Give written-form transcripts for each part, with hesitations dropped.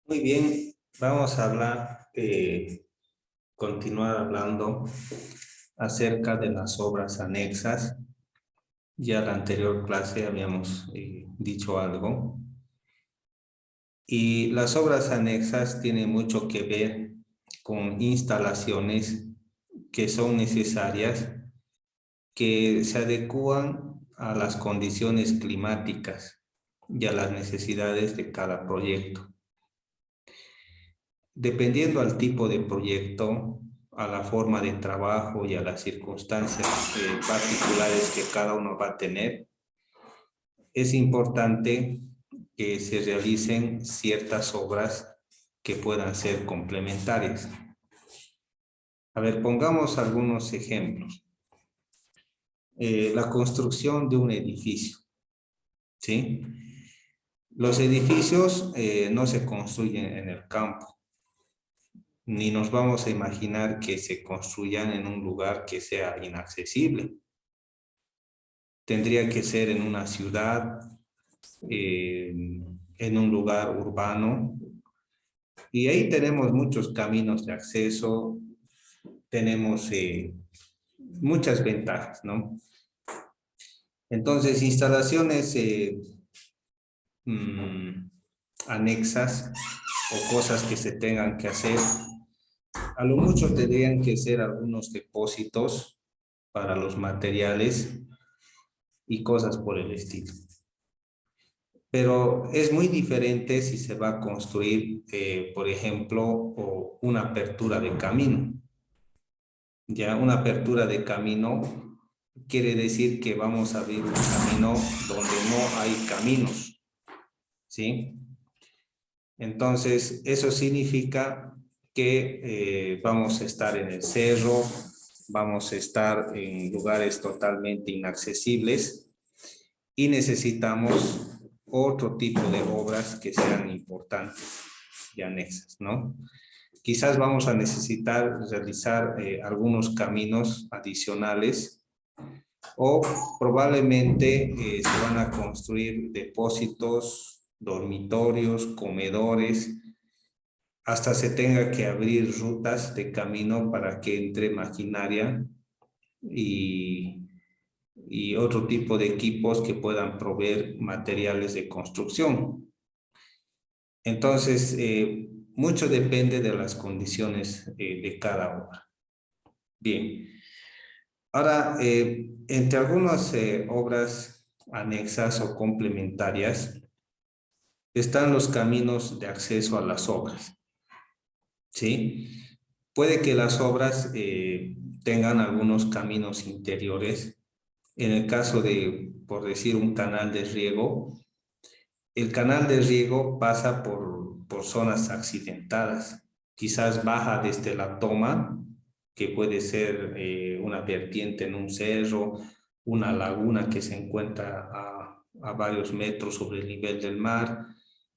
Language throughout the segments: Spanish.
Muy bien, vamos a continuar hablando acerca de las obras anexas. Ya en la anterior clase habíamos dicho algo. Y las obras anexas tienen mucho que ver con instalaciones que son necesarias, que se adecúan a las condiciones climáticas y a las necesidades de cada proyecto. Dependiendo al tipo de proyecto, a la forma de trabajo y a las circunstancias particulares que cada uno va a tener, es importante que se realicen ciertas obras que puedan ser complementarias. A ver, pongamos algunos ejemplos. La construcción de un edificio, ¿sí? Los edificios no se construyen en el campo, ni nos vamos a imaginar que se construyan en un lugar que sea inaccesible. Tendría que ser en una ciudad, en un lugar urbano, y ahí tenemos muchos caminos de acceso, tenemos muchas ventajas, ¿no? Entonces, instalaciones mm, anexas o cosas que se tengan que hacer, a lo mucho tendrían que ser algunos depósitos para los materiales y cosas por el estilo. Pero es muy diferente si se va a construir, por ejemplo, una apertura de camino. Ya una apertura de camino quiere decir que vamos a abrir un camino donde no hay caminos, ¿sí? Entonces, eso significa que vamos a estar en el cerro, vamos a estar en lugares totalmente inaccesibles y necesitamos otro tipo de obras que sean importantes y anexas, ¿no? Quizás vamos a necesitar realizar algunos caminos adicionales o probablemente se van a construir depósitos, dormitorios, comedores, hasta se tenga que abrir rutas de camino para que entre maquinaria y, y otro tipo de equipos que puedan proveer materiales de construcción. Entonces, mucho depende de las condiciones de cada obra. Bien, ahora, entre algunas obras anexas o complementarias están los caminos de acceso a las obras, ¿sí? Puede que las obras tengan algunos caminos interiores. En el caso de, por decir, un canal de riego, el canal de riego pasa por zonas accidentadas. Quizás baja desde la toma, que puede ser una vertiente en un cerro, una laguna que se encuentra a varios metros sobre el nivel del mar,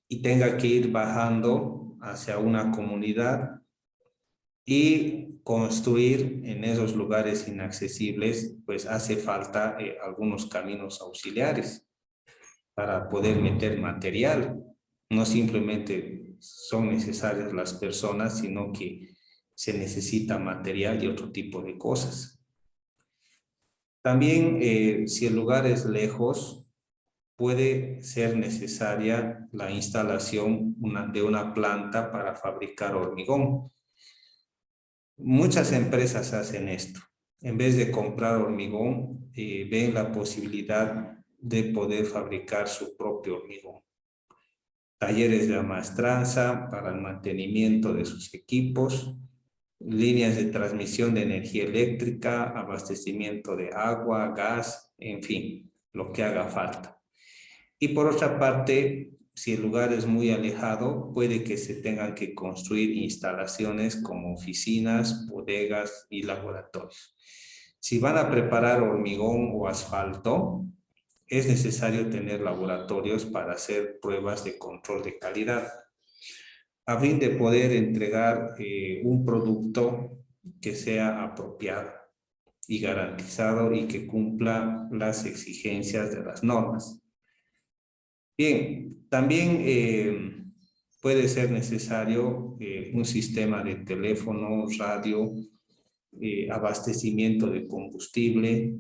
y tenga que ir bajando hacia una comunidad y construir en esos lugares inaccesibles, pues hace falta algunos caminos auxiliares para poder meter material. No simplemente son necesarias las personas, sino que se necesita material y otro tipo de cosas. También, si el lugar es lejos, puede ser necesaria la instalación de una planta para fabricar hormigón. Muchas empresas hacen esto. En vez de comprar hormigón, ven la posibilidad de poder fabricar su propio hormigón. Talleres de amaestranza para el mantenimiento de sus equipos, líneas de transmisión de energía eléctrica, abastecimiento de agua, gas, en fin, lo que haga falta. Y por otra parte, si el lugar es muy alejado, puede que se tengan que construir instalaciones como oficinas, bodegas y laboratorios. Si van a preparar hormigón o asfalto, es necesario tener laboratorios para hacer pruebas de control de calidad, a fin de poder entregar un producto que sea apropiado y garantizado y que cumpla las exigencias de las normas. Bien, también puede ser necesario un sistema de teléfono, radio, abastecimiento de combustible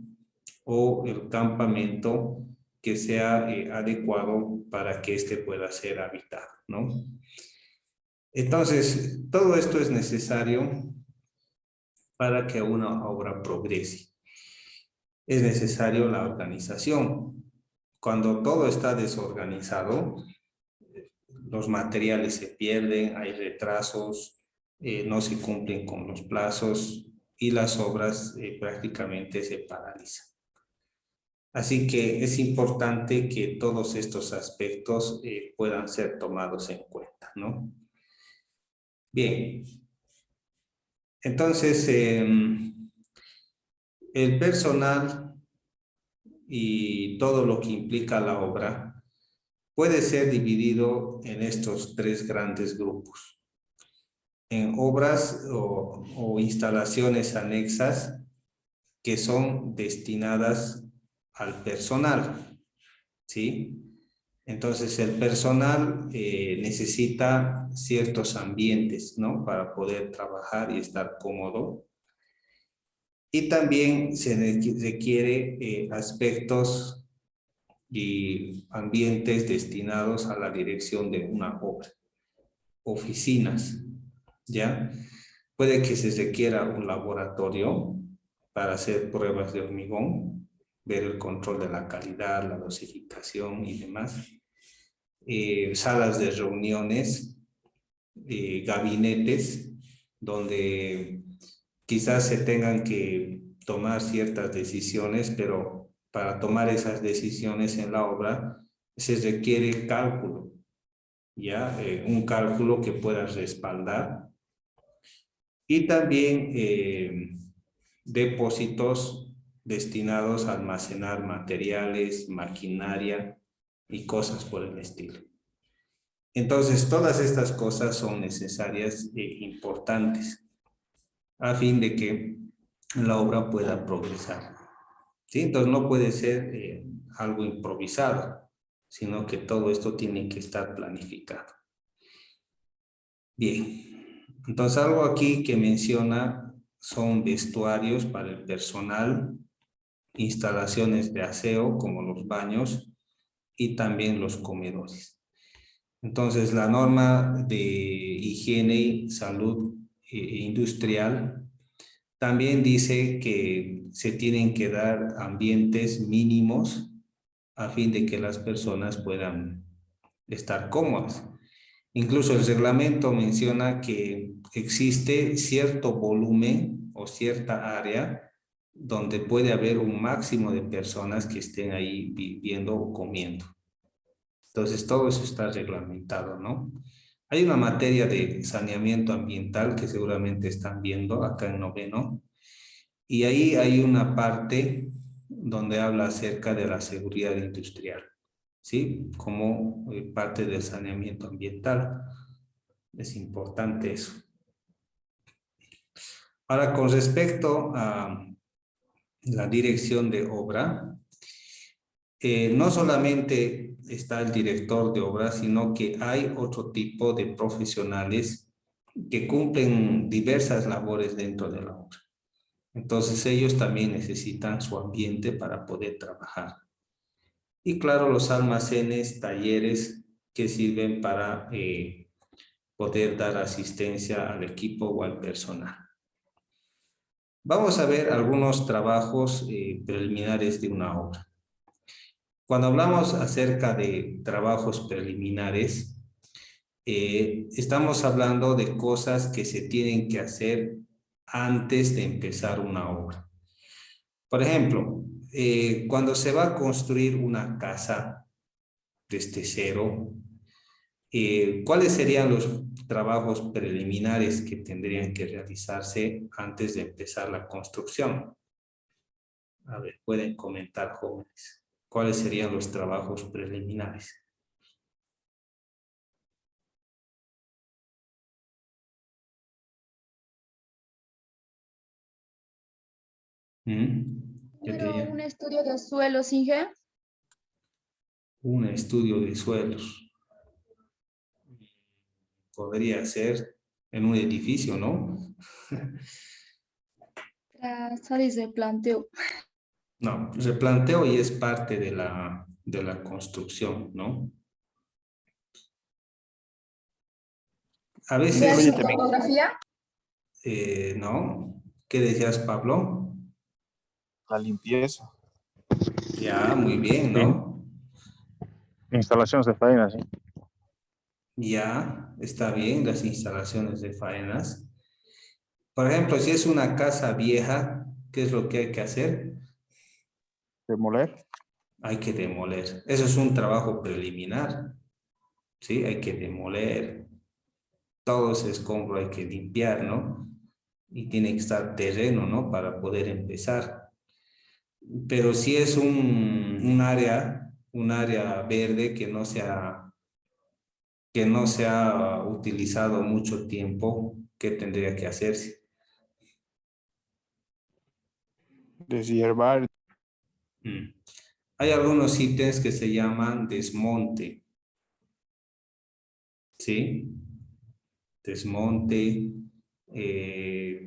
o el campamento que sea adecuado para que éste pueda ser habitado, ¿no? Entonces, todo esto es necesario para que una obra progrese. Es necesario la organización. Cuando todo está desorganizado, los materiales se pierden, hay retrasos, no se cumplen con los plazos y las obras prácticamente se paralizan. Así que es importante que todos estos aspectos puedan ser tomados en cuenta, ¿no? Bien, entonces el personal y todo lo que implica la obra puede ser dividido en estos tres grandes grupos. En obras o instalaciones anexas que son destinadas al personal, ¿sí? Entonces el personal necesita ciertos ambientes, ¿no? Para poder trabajar y estar cómodo. Y también se requiere aspectos y ambientes destinados a la dirección de una obra. Oficinas, ¿ya? Puede que se requiera un laboratorio para hacer pruebas de hormigón, ver el control de la calidad, la dosificación y demás. Salas de reuniones, gabinetes, donde quizás se tengan que tomar ciertas decisiones, pero para tomar esas decisiones en la obra se requiere cálculo, ¿ya? Un cálculo que pueda respaldar. Y también depósitos destinados a almacenar materiales, maquinaria y cosas por el estilo. Entonces, todas estas cosas son necesarias e importantes a fin de que la obra pueda progresar, ¿sí? Entonces, no puede ser algo improvisado, sino que todo esto tiene que estar planificado. Bien, entonces algo aquí que menciona son vestuarios para el personal, instalaciones de aseo como los baños y también los comedores. Entonces la norma de higiene y salud industrial también dice que se tienen que dar ambientes mínimos a fin de que las personas puedan estar cómodas. Incluso el reglamento menciona que existe cierto volumen o cierta área donde puede haber un máximo de personas que estén ahí viviendo o comiendo. Entonces, todo eso está reglamentado, ¿no? Hay una materia de saneamiento ambiental que seguramente están viendo acá en noveno, y ahí hay una parte donde habla acerca de la seguridad industrial, ¿sí? Como parte del saneamiento ambiental. Es importante eso. Ahora, con respecto a la dirección de obra, no solamente está el director de obra, sino que hay otro tipo de profesionales que cumplen diversas labores dentro de la obra. Entonces, ellos también necesitan su ambiente para poder trabajar. Y claro, los almacenes, talleres que sirven para poder dar asistencia al equipo o al personal. Vamos a ver algunos trabajos preliminares de una obra. Cuando hablamos acerca de trabajos preliminares, estamos hablando de cosas que se tienen que hacer antes de empezar una obra. Por ejemplo, cuando se va a construir una casa desde cero, ¿cuáles serían los trabajos preliminares que tendrían que realizarse antes de empezar la construcción? A ver, pueden comentar, jóvenes. ¿Cuáles serían los trabajos preliminares? ¿Qué te Primero, un llama? estudio de suelos, Inge. Un estudio de suelos. podría ser en un edificio, ¿no? Trazar y replanteo. No, replanteo y es parte de la construcción, ¿no? A ¿De veces, hacer topografía? ¿no? ¿Qué decías, Pablo? La limpieza. Ya, muy bien, Sí. ¿no? Instalaciones de faena, sí. Ya, está bien, las instalaciones de faenas. Por ejemplo, si es una casa vieja, ¿qué es lo que hay que hacer? Demoler. Hay que demoler. Eso es un trabajo preliminar, ¿sí? Hay que demoler. Todo ese escombro hay que limpiar, ¿no? Y tiene que estar terreno, ¿no? Para poder empezar. Pero si es un área verde que no se ha utilizado mucho tiempo, ¿qué tendría que hacerse? Deshiervar. Mm. Hay algunos ítems que se llaman desmonte, ¿sí? Desmonte.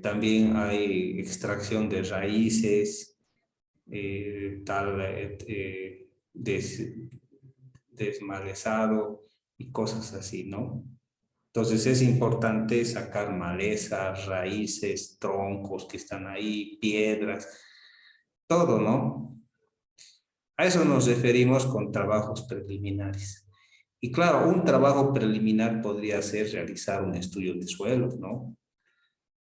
También hay extracción de raíces, desmalezado y cosas así, ¿no? Entonces es importante sacar malezas, raíces, troncos que están ahí, piedras, todo, ¿no? A eso nos referimos con trabajos preliminares. Y claro, un trabajo preliminar podría ser realizar un estudio de suelos, ¿no?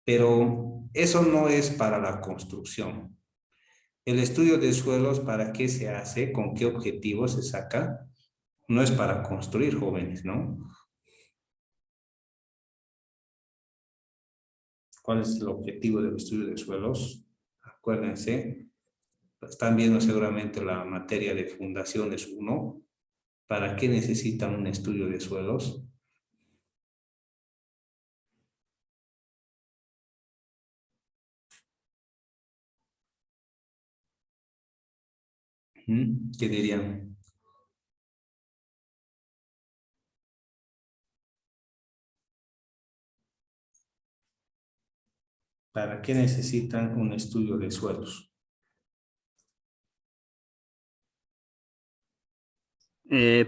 Pero eso no es para la construcción. El estudio de suelos, ¿para qué se hace? ¿Con qué objetivo se saca? No es para construir, jóvenes, ¿no? ¿Cuál es el objetivo del estudio de suelos? Acuérdense, están viendo seguramente la materia de fundaciones 1. ¿Para qué necesitan un estudio de suelos? ¿Qué dirían? ¿Para qué necesitan un estudio de suelos?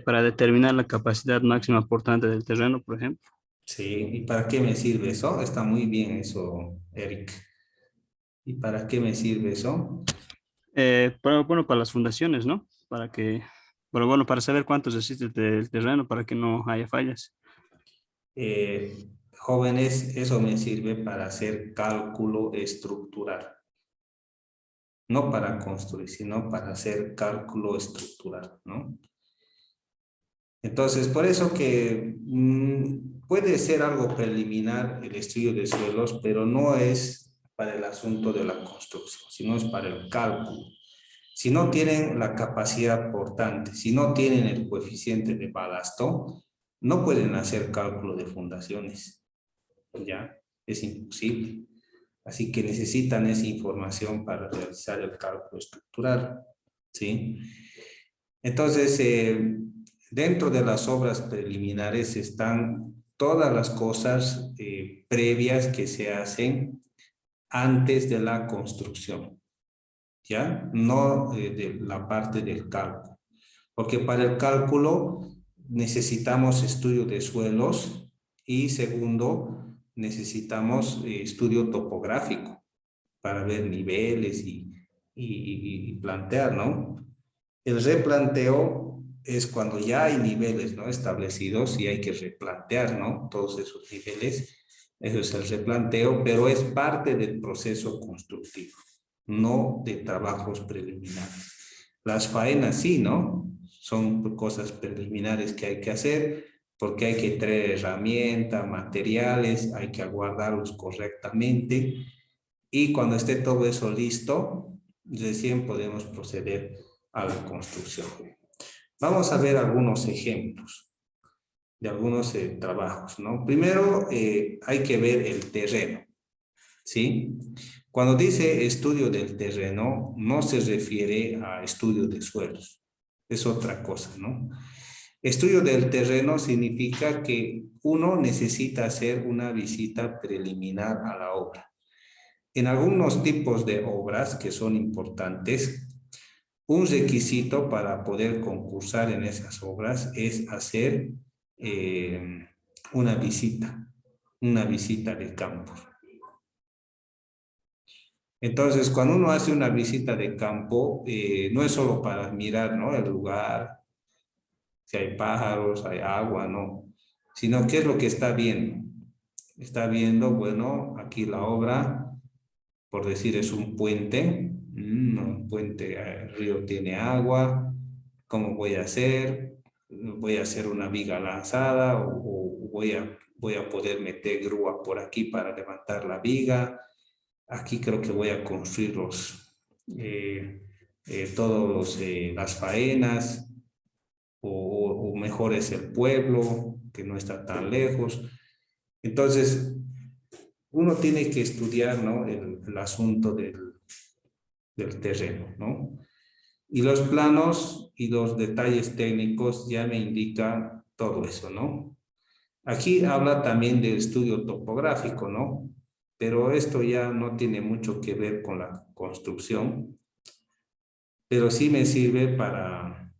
Para determinar la capacidad máxima portante del terreno, por ejemplo. Sí, ¿y para qué me sirve eso? Está muy bien eso, Eric. ¿Y para qué me sirve eso? Bueno, para las fundaciones, ¿no? Pero bueno, para saber cuánto resiste el terreno, para que no haya fallas. Jóvenes, eso me sirve para hacer cálculo estructural. No para construir, sino para hacer cálculo estructural, ¿no? Entonces, por eso que puede ser algo preliminar el estudio de suelos, pero no es para el asunto de la construcción, sino es para el cálculo. Si no tienen la capacidad portante, si no tienen el coeficiente de balasto, no pueden hacer cálculo de fundaciones. Ya, es imposible. Así que necesitan esa información para realizar el cálculo estructural, ¿sí? Entonces, dentro de las obras preliminares están todas las cosas previas que se hacen antes de la construcción, ¿ya? No de la parte del cálculo. Porque para el cálculo necesitamos estudio de suelos y segundo, necesitamos estudio topográfico para ver niveles y plantear, ¿no? El replanteo es cuando ya hay niveles, ¿no? Establecidos y hay que replantear, ¿no? Todos esos niveles. Eso es el replanteo, pero es parte del proceso constructivo, no de trabajos preliminares. Las faenas sí, ¿no? Son cosas preliminares que hay que hacer porque hay que traer herramientas, materiales, hay que aguardarlos correctamente y cuando esté todo eso listo, recién podemos proceder a la construcción. Vamos a ver algunos ejemplos de algunos trabajos, ¿no? Primero, hay que ver el terreno, ¿sí? Cuando dice estudio del terreno, no se refiere a estudio de suelos, es otra cosa, ¿no? Estudio del terreno significa que uno necesita hacer una visita preliminar a la obra. En algunos tipos de obras que son importantes, un requisito para poder concursar en esas obras es hacer una visita de campo. Entonces, cuando uno hace una visita de campo, no es solo para admirar, ¿no?, el lugar, si hay pájaros, hay agua, no, sino qué es lo que está viendo. Está viendo, bueno, aquí la obra, por decir, es un puente, un puente, el río tiene agua, ¿cómo voy a hacer? ¿Voy a hacer una viga lanzada o voy a poder meter grúa por aquí para levantar la viga? Aquí creo que voy a construir las faenas, o mejor es el pueblo, que no está tan lejos. Entonces, uno tiene que estudiar, ¿no?, el asunto del terreno, ¿no? Y los planos y los detalles técnicos ya me indican todo eso, ¿no? Aquí habla también del estudio topográfico, ¿no? Pero esto ya no tiene mucho que ver con la construcción, pero sí me sirve para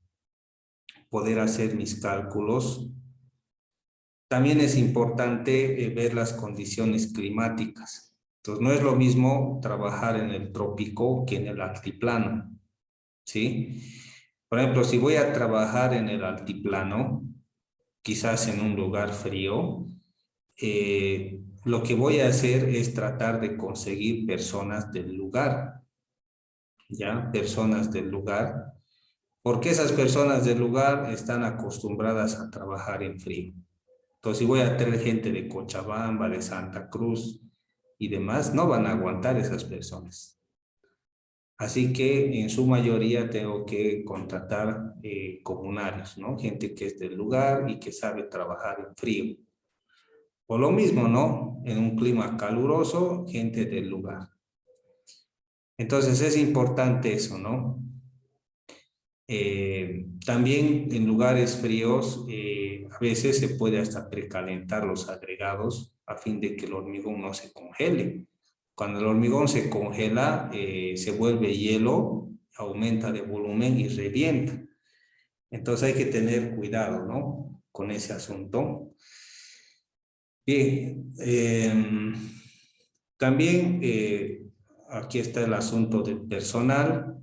poder hacer mis cálculos. También es importante ver las condiciones climáticas. Entonces, no es lo mismo trabajar en el trópico que en el altiplano, ¿sí? Por ejemplo, si voy a trabajar en el altiplano, quizás en un lugar frío, lo que voy a hacer es tratar de conseguir personas del lugar, ¿ya? Personas del lugar, porque esas personas del lugar están acostumbradas a trabajar en frío. Entonces, si voy a traer gente de Cochabamba, de Santa Cruz y demás, no van a aguantar esas personas. Así que en su mayoría tengo que contratar comunarios, ¿no? Gente que es del lugar y que sabe trabajar en frío. O lo mismo, ¿no? En un clima caluroso, gente del lugar. Entonces es importante eso, ¿no? También en lugares fríos, a veces se puede hasta precalentar los agregados a fin de que el hormigón no se congele. Cuando el hormigón se congela, se vuelve hielo, aumenta de volumen y revienta. Entonces hay que tener cuidado, ¿no?, con ese asunto. Bien, también aquí está el asunto del personal.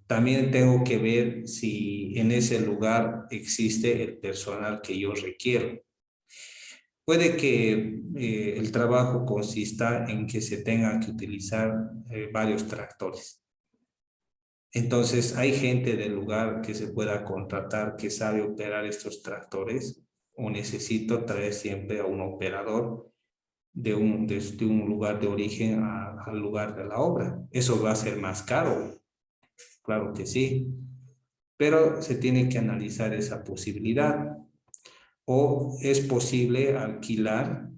También tengo que ver si en ese lugar existe el personal que yo requiero. Puede que el trabajo consista en que se tengan que utilizar varios tractores. Entonces, hay gente del lugar que se pueda contratar que sabe operar estos tractores, o necesito traer siempre a un operador desde un lugar de origen al lugar de la obra. Eso va a ser más caro, claro que sí, pero se tiene que analizar esa posibilidad. O es posible alquilar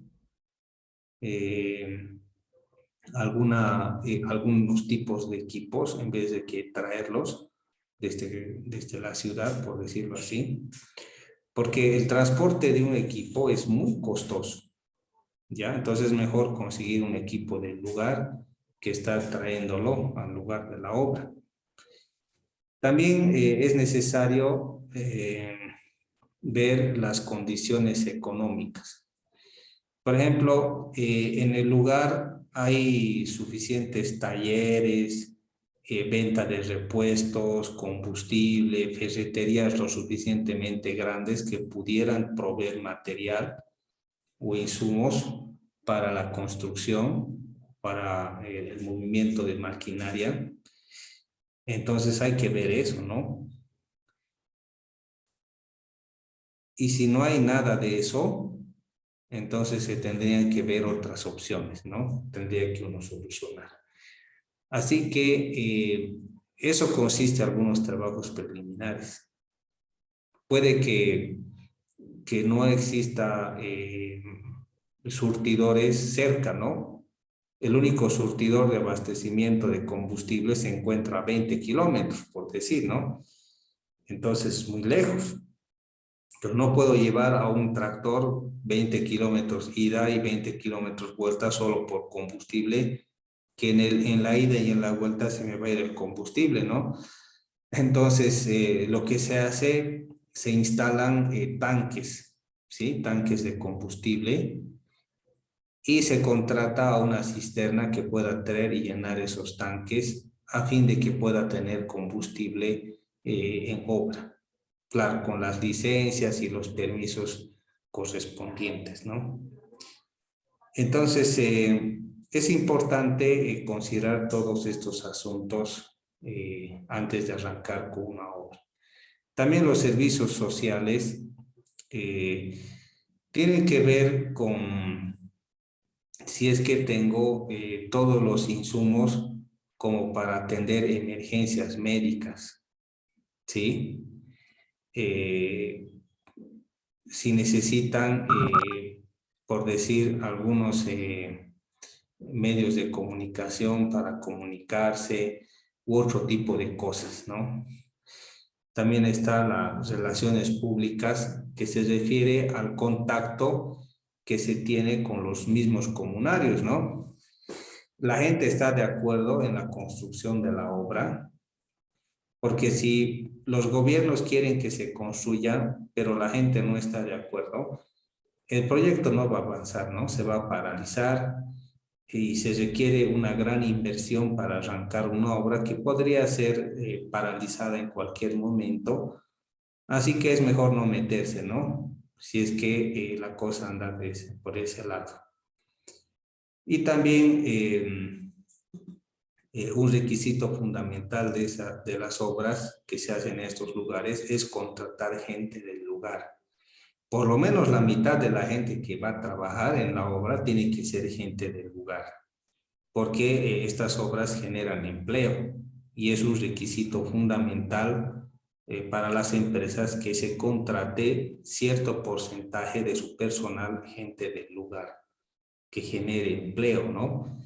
algunos tipos de equipos en vez de que traerlos desde la ciudad, por decirlo así, porque el transporte de un equipo es muy costoso, ¿ya? Entonces es mejor conseguir un equipo del lugar que estar trayéndolo al lugar de la obra. También es necesario ver las condiciones económicas. Por ejemplo, en el lugar hay suficientes talleres, venta de repuestos, combustible, ferreterías lo suficientemente grandes que pudieran proveer material o insumos para la construcción, para el movimiento de maquinaria. Entonces hay que ver eso, ¿no? Y si no hay nada de eso, entonces se tendrían que ver otras opciones, ¿no? Tendría que uno solucionar. Así que eso consiste en algunos trabajos preliminares. Puede que no exista surtidores cerca, ¿no? El único surtidor de abastecimiento de combustible se encuentra a 20 kilómetros, por decir, ¿no? entonces es muy lejos. Pero no puedo llevar a un tractor 20 kilómetros ida y 20 kilómetros vuelta solo por combustible, que en la ida y en la vuelta se me va a ir el combustible, ¿no? Entonces, lo que se hace, se instalan tanques, ¿sí? Tanques de combustible y se contrata a una cisterna que pueda traer y llenar esos tanques a fin de que pueda tener combustible en obra. Claro, con las licencias y los permisos correspondientes, ¿no? Entonces, es importante considerar todos estos asuntos antes de arrancar con una obra. También los servicios sociales tienen que ver con si es que tengo todos los insumos como para atender emergencias médicas, ¿sí? Si necesitan, por decir, algunos medios de comunicación para comunicarse u otro tipo de cosas, ¿no? También están las relaciones públicas, que se refiere al contacto que se tiene con los mismos comunarios, ¿no? La gente está de acuerdo en la construcción de la obra, porque si los gobiernos quieren que se construya, pero la gente no está de acuerdo, el proyecto no va a avanzar, ¿no? Se va a paralizar y se requiere una gran inversión para arrancar una obra que podría ser paralizada en cualquier momento. Así que es mejor no meterse, ¿no? Si es que la cosa anda por ese lado. Y también un requisito fundamental de las obras que se hacen en estos lugares es contratar gente del lugar. Por lo menos la mitad de la gente que va a trabajar en la obra tiene que ser gente del lugar, porque estas obras generan empleo y es un requisito fundamental para las empresas que se contrate cierto porcentaje de su personal gente del lugar que genere empleo, ¿no?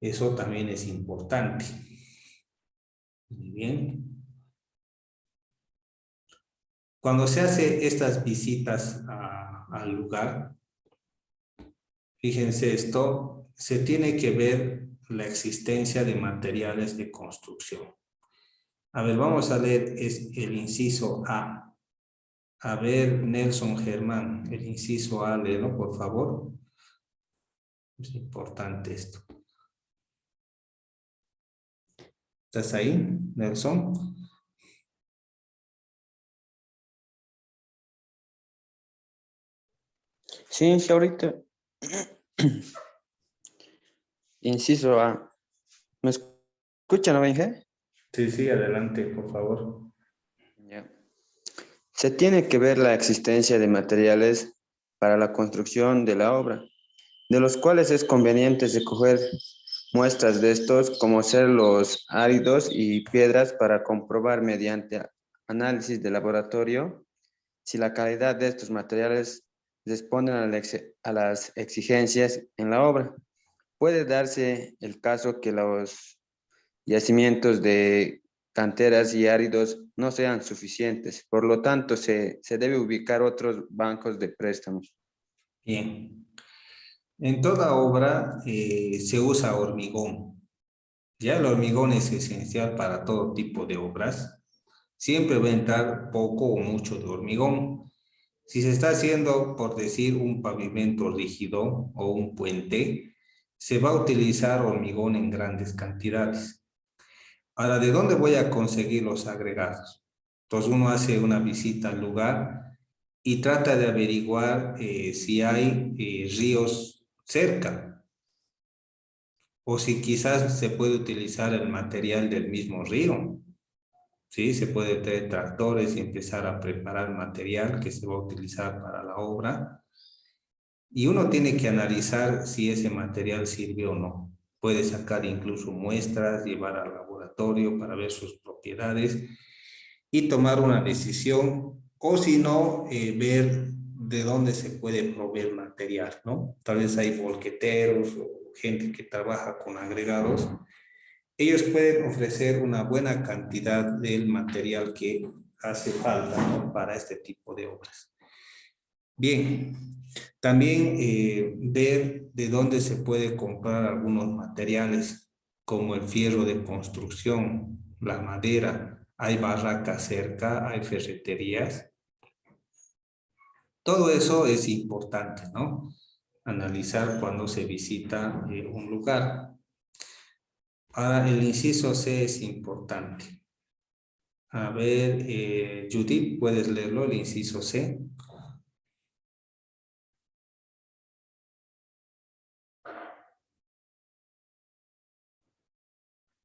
Eso también es importante. Muy bien. Cuando se hace estas visitas al lugar, fíjense esto, se tiene que ver la existencia de materiales de construcción. A ver, vamos a leer el inciso A. A ver, Nelson Germán, el inciso A, léelo, por favor. Es importante esto. ¿Estás ahí, Nelson? Sí, sí, ahorita. Inciso A. ¿Me escuchan, no, Benje? Sí, sí, adelante, por favor. Ya. Se tiene que ver la existencia de materiales para la construcción de la obra, de los cuales es conveniente recoger muestras de estos, como ser los áridos y piedras, para comprobar mediante análisis de laboratorio si la calidad de estos materiales responden a las exigencias en la obra. Puede darse el caso que los yacimientos de canteras y áridos no sean suficientes, por lo tanto se debe ubicar otros bancos de préstamos. Bien. En toda obra se usa hormigón. Ya el hormigón es esencial para todo tipo de obras. Siempre va a entrar poco o mucho de hormigón. Si se está haciendo, por decir, un pavimento rígido o un puente, se va a utilizar hormigón en grandes cantidades. Ahora, ¿de dónde voy a conseguir los agregados? Entonces uno hace una visita al lugar y trata de averiguar si hay ríos cerca o si quizás se puede utilizar el material del mismo río. Sí, se puede tener tractores y empezar a preparar material que se va a utilizar para la obra. Y uno tiene que analizar si ese material sirve o no. Puede sacar incluso muestras, llevar al laboratorio para ver sus propiedades y tomar una decisión, o si no, ver de dónde se puede proveer material, ¿no? Tal vez hay volqueteros o gente que trabaja con agregados ellos pueden ofrecer una buena cantidad del material que hace falta, ¿no?, para este tipo de obras. Bien, también ver de dónde se puede comprar algunos materiales, como el fierro de construcción, la madera, hay barracas cerca, hay ferreterías. Todo eso es importante, ¿no?, analizar cuando se visita un lugar. Ahora, el inciso C es importante. A ver, Judith, ¿puedes leerlo, el inciso C?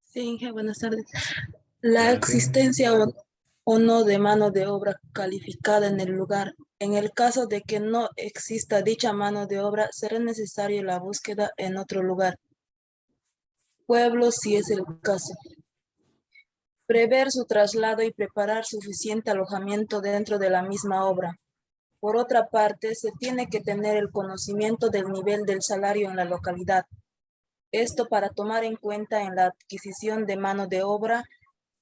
Sí, Inge, buenas tardes. La Adelante. existencia o no de mano de obra calificada en el lugar. En el caso de que no exista dicha mano de obra, será necesario la búsqueda en otro lugar. Pueblo, si es el caso. Prever su traslado y preparar suficiente alojamiento dentro de la misma obra. Por otra parte, se tiene que tener el conocimiento del nivel del salario en la localidad. Esto para tomar en cuenta en la adquisición de mano de obra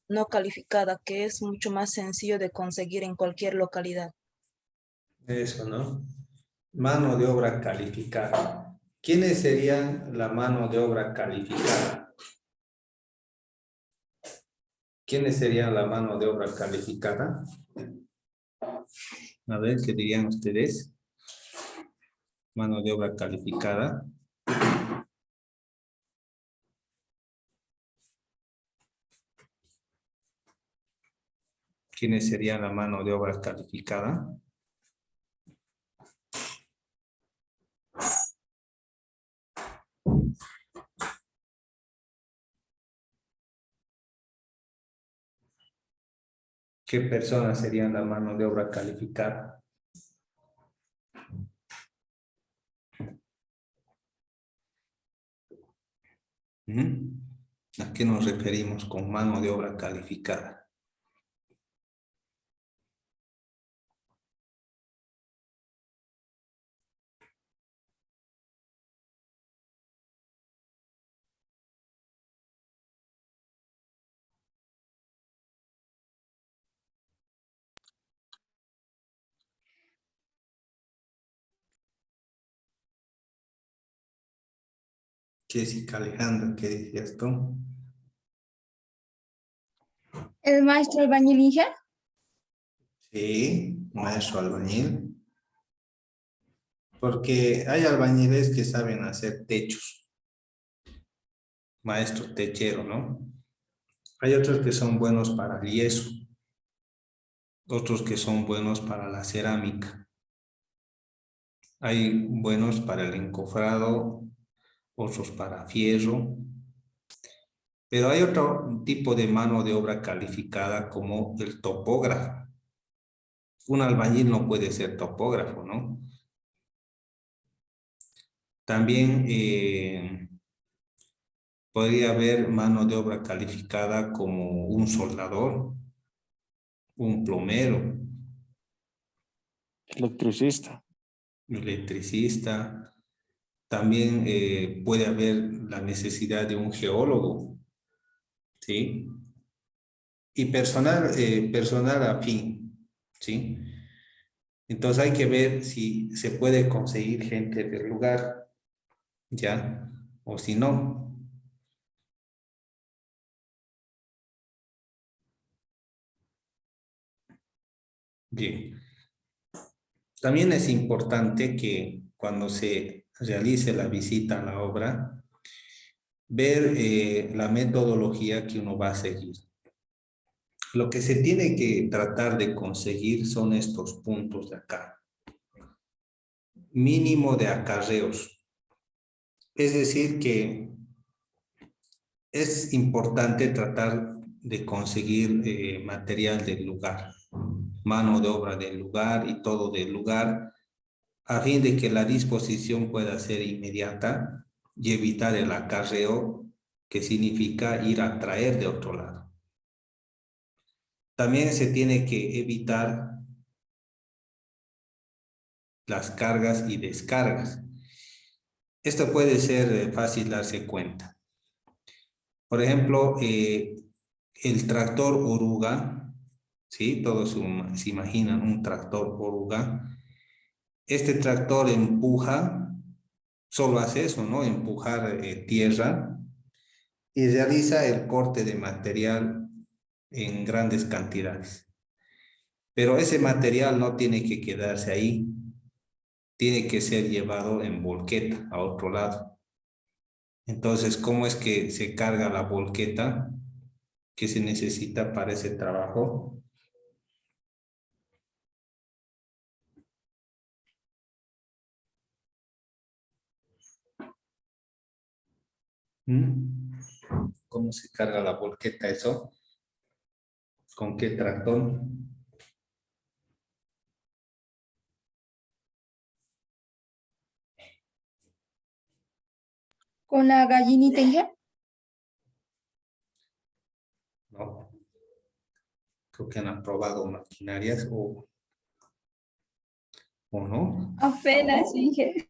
no calificada, que es mucho más sencillo de conseguir en cualquier localidad. Eso, ¿no? Mano de obra calificada. ¿Quiénes serían la mano de obra calificada? ¿Quiénes serían la mano de obra calificada? A ver, ¿qué dirían ustedes? Mano de obra calificada. ¿Quiénes serían la mano de obra calificada? ¿Qué personas serían la mano de obra calificada? ¿A qué nos referimos con mano de obra calificada? Jessica Alejandra, ¿qué decías tú? ¿El maestro albañil Inge? Sí, maestro albañil. Porque hay albañiles que saben hacer techos. Maestro techero, ¿no? Hay otros que son buenos para el yeso. Otros que son buenos para la cerámica. Hay buenos para el encofrado, otros para fierro. Pero hay otro tipo de mano de obra calificada como el topógrafo. Un albañil no puede ser topógrafo, ¿no? También podría haber mano de obra calificada como un soldador, un plomero, Electricista. electricista. También puede haber la necesidad de un geólogo, ¿sí? Y personal afín, ¿sí? Entonces hay que ver si se puede conseguir gente del lugar, ¿ya? O si no. Bien. También es importante que cuando se realice la visita a la obra, ver la metodología que uno va a seguir. Lo que se tiene que tratar de conseguir son estos puntos de acá. Mínimo de acarreos. Es decir que es importante tratar de conseguir material del lugar, mano de obra del lugar y todo del lugar, a fin de que la disposición pueda ser inmediata y evitar el acarreo, que significa ir a traer de otro lado. También se tiene que evitar las cargas y descargas. Esto puede ser fácil darse cuenta. Por ejemplo, el tractor oruga, ¿sí? Todos se imaginan un tractor oruga. Este tractor empuja, solo hace eso, ¿no? Empujar tierra y realiza el corte de material en grandes cantidades. Pero ese material no tiene que quedarse ahí, tiene que ser llevado en volqueta a otro lado. Entonces, ¿cómo es que se carga la volqueta que se necesita para ese trabajo? ¿Mm? ¿Cómo se carga la volqueta eso? ¿Con qué tractor? ¿Con la gallinita Inge? No. Creo que han aprobado maquinarias o no. Apenas Inge.